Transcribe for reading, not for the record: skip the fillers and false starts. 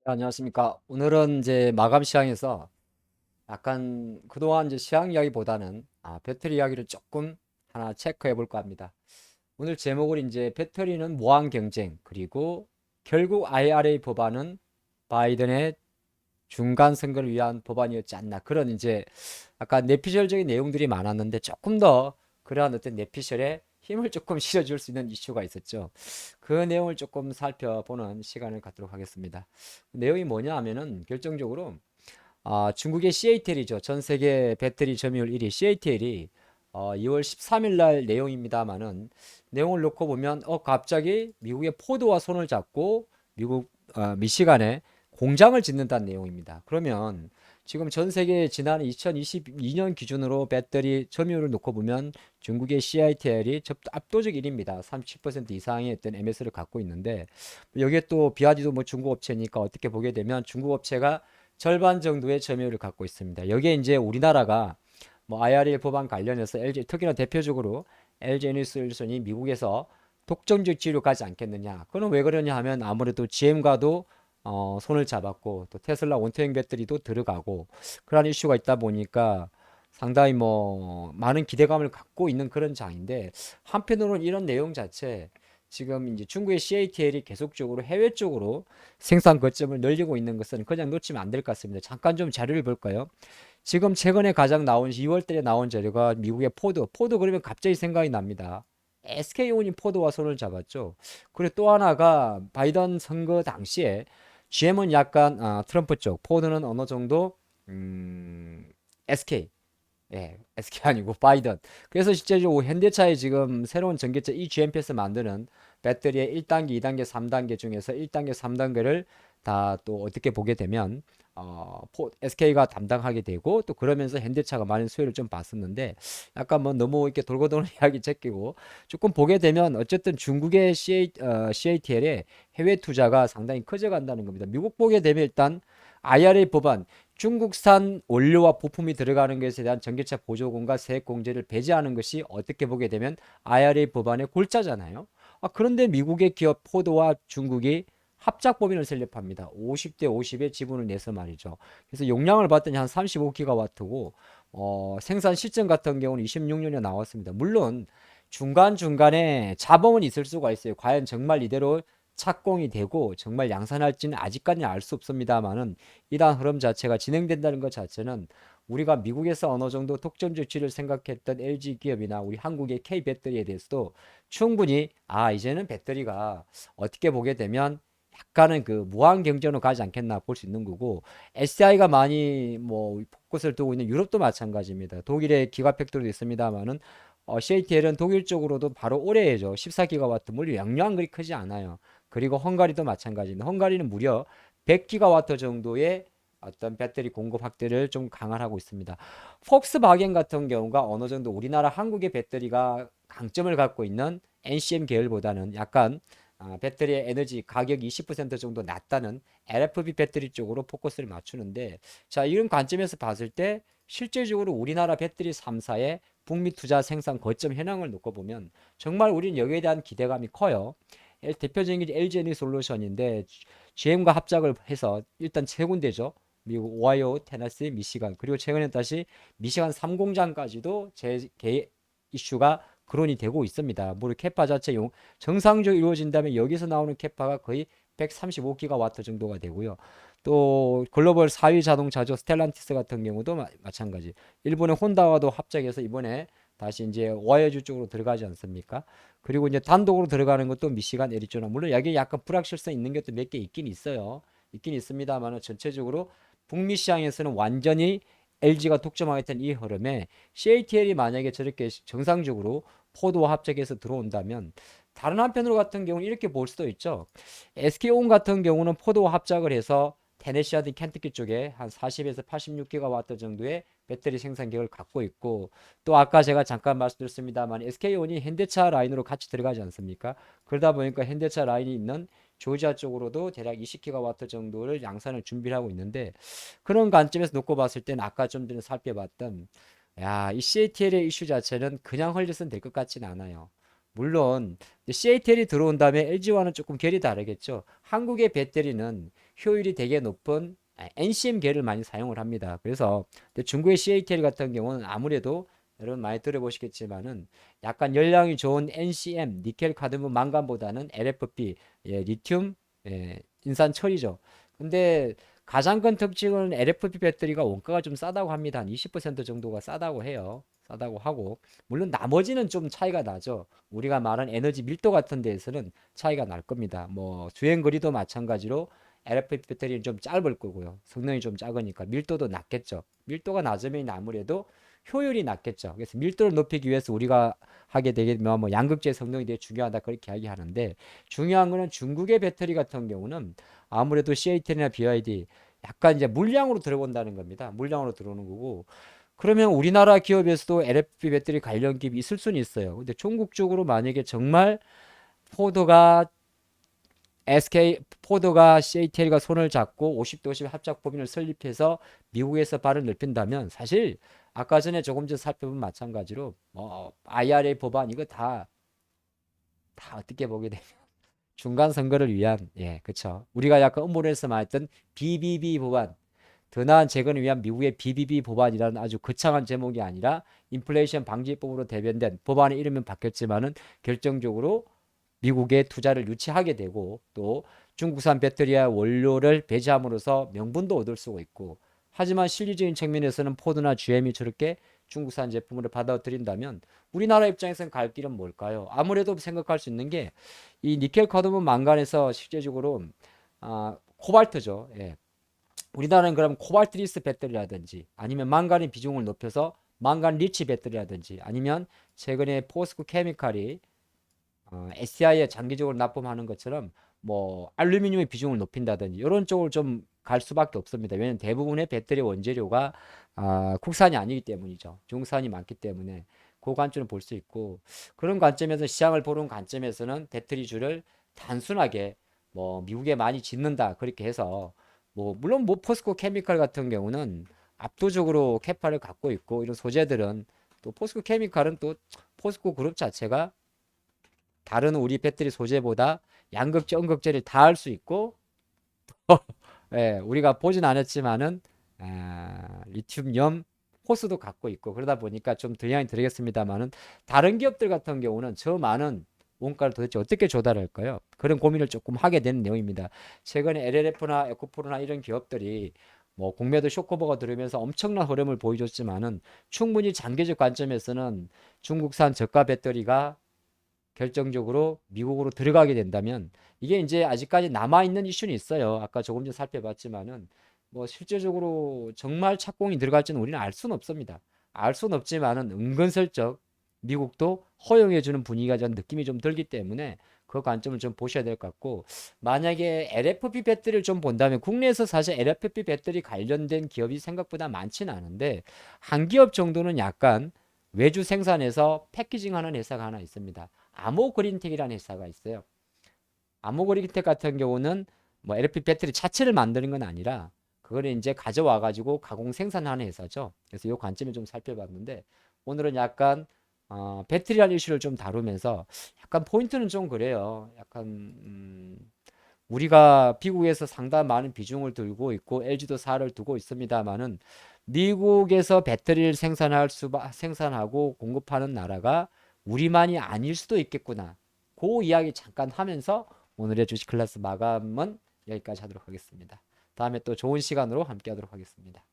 네, 안녕하십니까. 오늘은 이제 마감 시황에서 약간 그동안 이제 시황 이야기보다는 배터리 이야기를 조금 하나 체크해 볼까 합니다. 오늘 제목을 이제 배터리는 무한 경쟁, 그리고 결국 IRA 법안은 바이든의 중간 선거를 위한 법안이었지 않나. 그런 이제 약간 내피셜적인 내용들이 많았는데 조금 더 그러한 어떤 내피셜에 힘을 조금 실어줄 수 있는 이슈가 있었죠. 그 내용을 조금 살펴보는 시간을 갖도록 하겠습니다. 내용이 뭐냐 하면은 결정적으로 중국의 CATL이죠. 전 세계 배터리 점유율 1위 CATL이 2월 13일 날 내용입니다만은 내용을 놓고 보면 갑자기 미국의 포드와 손을 잡고 미국 미시간에 공장을 짓는다는 내용입니다. 그러면 지금 전 세계 지난 2022년 기준으로 배터리 점유율을 놓고 보면 중국의 CATL이 압도적 1위입니다. 37% 이상의 어떤 MS를 갖고 있는데 여기에 또 비와디도 뭐 중국 업체니까 어떻게 보게 되면 중국 업체가 절반 정도의 점유율을 갖고 있습니다. 여기에 이제 우리나라가 뭐 IRA 법안 관련해서 LG 특히나 대표적으로 LG 에너지솔루션이 미국에서 독점적 지위를 가지 않겠느냐. 그건 왜 그러냐 하면 아무래도 GM과도 손을 잡았고 또 테슬라 원통형 배터리도 들어가고 그런 이슈가 있다 보니까 상당히 뭐 많은 기대감을 갖고 있는 그런 장인데 한편으로는 이런 내용 자체 지금 이제 중국의 CATL이 계속적으로 해외 쪽으로 생산 거점을 늘리고 있는 것은 그냥 놓치면 안 될 것 같습니다. 잠깐 좀 자료를 볼까요? 지금 최근에 가장 나온 2월달에 나온 자료가 미국의 포드 그러면 갑자기 생각이 납니다. SK온이 포드와 손을 잡았죠. 그리고 또 하나가 바이든 선거 당시에 GM은 약간 트럼프 쪽, 포드는 어느 정도 SK, 예, SK 아니고 바이든. 그래서 실제로 현대차의 지금 새로운 전기차 eGMP에서 만드는 배터리의 1단계, 2단계, 3단계 중에서 1단계, 3단계를 다 또 어떻게 보게 되면 SK가 담당하게 되고 또 그러면서 현대차가 많은 수혜를 좀 봤었는데 약간 뭐 너무 이렇게 돌고 도는 이야기 제끼고 조금 보게 되면 어쨌든 중국의 CATL의 해외 투자가 상당히 커져간다는 겁니다. 미국 보게 되면 일단 IRA 법안 중국산 원료와 부품이 들어가는 것에 대한 전기차 보조금과 세액 공제를 배제하는 것이 어떻게 보게 되면 IRA 법안의 골자잖아요. 그런데 미국의 기업 포드와 중국이 합작 법인을 설립합니다. 50대 50의 지분을 내서 말이죠. 그래서 용량을 봤더니 한 35기가와트고 생산 시점 같은 경우는 26년에 나왔습니다. 물론 중간중간에 잡음은 있을 수가 있어요. 과연 정말 이대로 착공이 되고 정말 양산할지는 아직까지는 알 수 없습니다만은 이러한 흐름 자체가 진행된다는 것 자체는 우리가 미국에서 어느 정도 독점 조치를 생각했던 LG 기업이나 우리 한국의 K 배터리에 대해서도 충분히 이제는 배터리가 어떻게 보게 되면 약간은 그 무한 경쟁으로 가지 않겠나 볼 수 있는 거고 SI가 많이 뭐 포커스를 두고 있는 유럽도 마찬가지입니다. 독일의 기가 팩토리도 있습니다만은 CATL은 독일 쪽으로도 바로 올해죠. 14기가와트 물론 영향 그리 크지 않아요. 그리고 헝가리도 마찬가지입니다. 헝가리는 무려 100기가와트 정도의 어떤 배터리 공급 확대를 좀 강화하고 있습니다. 폭스바겐 같은 경우가 어느 정도 우리나라 한국의 배터리가 강점을 갖고 있는 NCM 계열보다는 약간 배터리의 에너지 가격이 20% 정도 낮다는 LFP 배터리 쪽으로 포커스를 맞추는데 자 이런 관점에서 봤을 때 실질적으로 우리나라 배터리 3사의 북미 투자 생산 거점 현황을 놓고 보면 정말 우리는 여기에 대한 기대감이 커요. 대표적인 게 LG 에너지 솔루션인데 GM과 합작을 해서 일단 세 군데죠. 미국 오하이오, 테네시, 미시간 그리고 최근에 다시 미시간 3공장까지도 재개 이슈가 거론이 되고 있습니다. 물론 캐파 자체 정상적으로 이루어진다면 여기서 나오는 캐파가 거의 135기가와트 정도가 되고요. 또 글로벌 4위 자동차죠. 스텔란티스 같은 경우도 마찬가지. 일본의 혼다와도 합작해서 이번에 다시 이제 와이어주 쪽으로 들어가지 않습니까? 그리고 이제 단독으로 들어가는 것도 미시간 애리조나 물론 여기 약간 불확실성 있는 것도 몇 개 있긴 있어요. 있긴 있습니다만 전체적으로 북미 시장에서는 완전히 LG가 독점하겠다는 이 흐름에 CATL이 만약에 저렇게 정상적으로 포드와 합작해서 들어온다면 다른 한편으로 같은 경우는 이렇게 볼 수도 있죠. SK온 같은 경우는 포드와 합작을 해서 테네시아든 켄터키 쪽에 한 40에서 86기가와트 정도의 배터리 생산 계획을 갖고 있고 또 아까 제가 잠깐 말씀드렸습니다만 SK온이 현대차 라인으로 같이 들어가지 않습니까? 그러다 보니까 현대차 라인이 있는 조지아 쪽으로도 대략 20기가와트 정도를 양산을 준비를 하고 있는데 그런 관점에서 놓고 봤을 때는 아까 좀 전에 살펴봤던 이 CATL의 이슈 자체는 그냥 흘려서는 될 것 같지는 않아요. 물론 CATL이 들어온 다음에 LG와는 조금 결이 다르겠죠. 한국의 배터리는 효율이 되게 높은 NCM계를 많이 사용을 합니다. 그래서 근데 중국의 CATL 같은 경우는 아무래도 여러분 많이 들어보시겠지만은 약간 열량이 좋은 NCM, 니켈, 카드뮴, 망간보다는 LFP, 예, 리튬, 예, 인산 철이죠. 근데 가장 큰 특징은 LFP 배터리가 원가가 좀 싸다고 합니다. 한 20% 정도가 싸다고 해요. 싸다고 하고 물론 나머지는 좀 차이가 나죠. 우리가 말한 에너지 밀도 같은 데에서는 차이가 날 겁니다. 뭐 주행 거리도 마찬가지로 LFP 배터리는 좀 짧을 거고요. 성능이 좀 작으니까 밀도도 낮겠죠. 밀도가 낮으면 아무래도 효율이 낮겠죠. 그래서 밀도를 높이기 위해서 우리가 하게 되면 뭐 양극재 성능이 되게 중요하다 그렇게 이야기하는데 중요한 거는 중국의 배터리 같은 경우는 아무래도 CATL이나 BYD 약간 이제 물량으로 들어온다는 겁니다. 물량으로 들어오는 거고 그러면 우리나라 기업에서도 LFP 배터리 관련 기업이 있을 수는 있어요. 근데 중국 쪽으로 만약에 정말 포드가 포드가 CATL과 손을 잡고 50대 50 합작 법인을 설립해서 미국에서 발을 넓힌다면 사실 아까 전에 조금 전 살펴본 마찬가지로 뭐 IRA 법안 이거 다 어떻게 보게 되면 중간 선거를 위한 예 그쵸 우리가 약간 음모론에서 말했던 BBB 법안 더 나은 재건을 위한 미국의 BBB 법안이라는 아주 거창한 제목이 아니라 인플레이션 방지법으로 대변된 법안의 이름은 바뀌었지만은 결정적으로 미국의 투자를 유치하게 되고 또 중국산 배터리와 원료를 배제함으로써 명분도 얻을 수가 있고 하지만 실리적인 측면에서는 포드나 GM이 저렇게 중국산 제품을 받아들인다면 우리나라 입장에서는 갈 길은 뭘까요? 아무래도 생각할 수 있는 게 이 니켈 카드뮴 망간에서 실제적으로 코발트죠. 예. 우리나라는 그럼 코발트 리스 배터리라든지 아니면 망간의 비중을 높여서 망간 리치 배터리라든지 아니면 최근에 포스코 케미칼이 SDI에 장기적으로 납품하는 것처럼 뭐 알루미늄의 비중을 높인다든지 이런 쪽으로 좀 갈 수밖에 없습니다. 왜냐하면 대부분의 배터리 원재료가 국산이 아니기 때문이죠. 중국산이 많기 때문에 그 관점을 볼 수 있고 그런 관점에서 시장을 보는 관점에서는 배터리주를 단순하게 뭐 미국에 많이 짓는다 그렇게 해서 뭐 물론 뭐 포스코 케미칼 같은 경우는 압도적으로 캐파를 갖고 있고 이런 소재들은 또 포스코 케미칼은 또 포스코 그룹 자체가 다른 우리 배터리 소재보다 양극재, 음극재를 다 할 수 있고 예, 우리가 보진 않았지만은 리튬염 호스도 갖고 있고 그러다 보니까 좀 들량이 들겠습니다만은 다른 기업들 같은 경우는 저 많은 원가를 도대체 어떻게 조달할까요? 그런 고민을 조금 하게 되는 내용입니다. 최근에 LLF나 에코프로나 이런 기업들이 뭐 공매도 쇼크버가 들으면서 엄청난 흐름을 보여줬지만은 충분히 장기적 관점에서는 중국산 저가 배터리가 결정적으로 미국으로 들어가게 된다면 이게 이제 아직까지 남아있는 이슈는 있어요. 아까 조금 전 살펴봤지만은 뭐 실제적으로 정말 착공이 들어갈지는 우리는 알 수는 없습니다. 알 수는 없지만은 은근슬쩍 미국도 허용해주는 분위기가 전 느낌이 좀 들기 때문에 그 관점을 좀 보셔야 될 것 같고 만약에 LFP 배터리를 좀 본다면 국내에서 사실 LFP 배터리 관련된 기업이 생각보다 많지는 않은데 한 기업 정도는 약간 외주 생산해서 패키징하는 회사가 하나 있습니다. 아모그린텍이라는 회사가 있어요. 아모그린텍 같은 경우는 뭐 LFP 배터리 자체를 만드는 건 아니라 그거를 이제 가져와 가지고 가공 생산하는 회사죠. 그래서 이 관점을 좀 살펴봤는데 오늘은 약간 배터리라는 이슈를 좀 다루면서 약간 포인트는 좀 그래요. 약간 우리가 미국에서 상당히 많은 비중을 들고 있고 LG도 사를 두고 있습니다만은 미국에서 배터리를 생산하고 공급하는 나라가 우리만이 아닐 수도 있겠구나. 그 이야기 잠깐 하면서 오늘의 주식 클래스 마감은 여기까지 하도록 하겠습니다. 다음에 또 좋은 시간으로 함께 하도록 하겠습니다.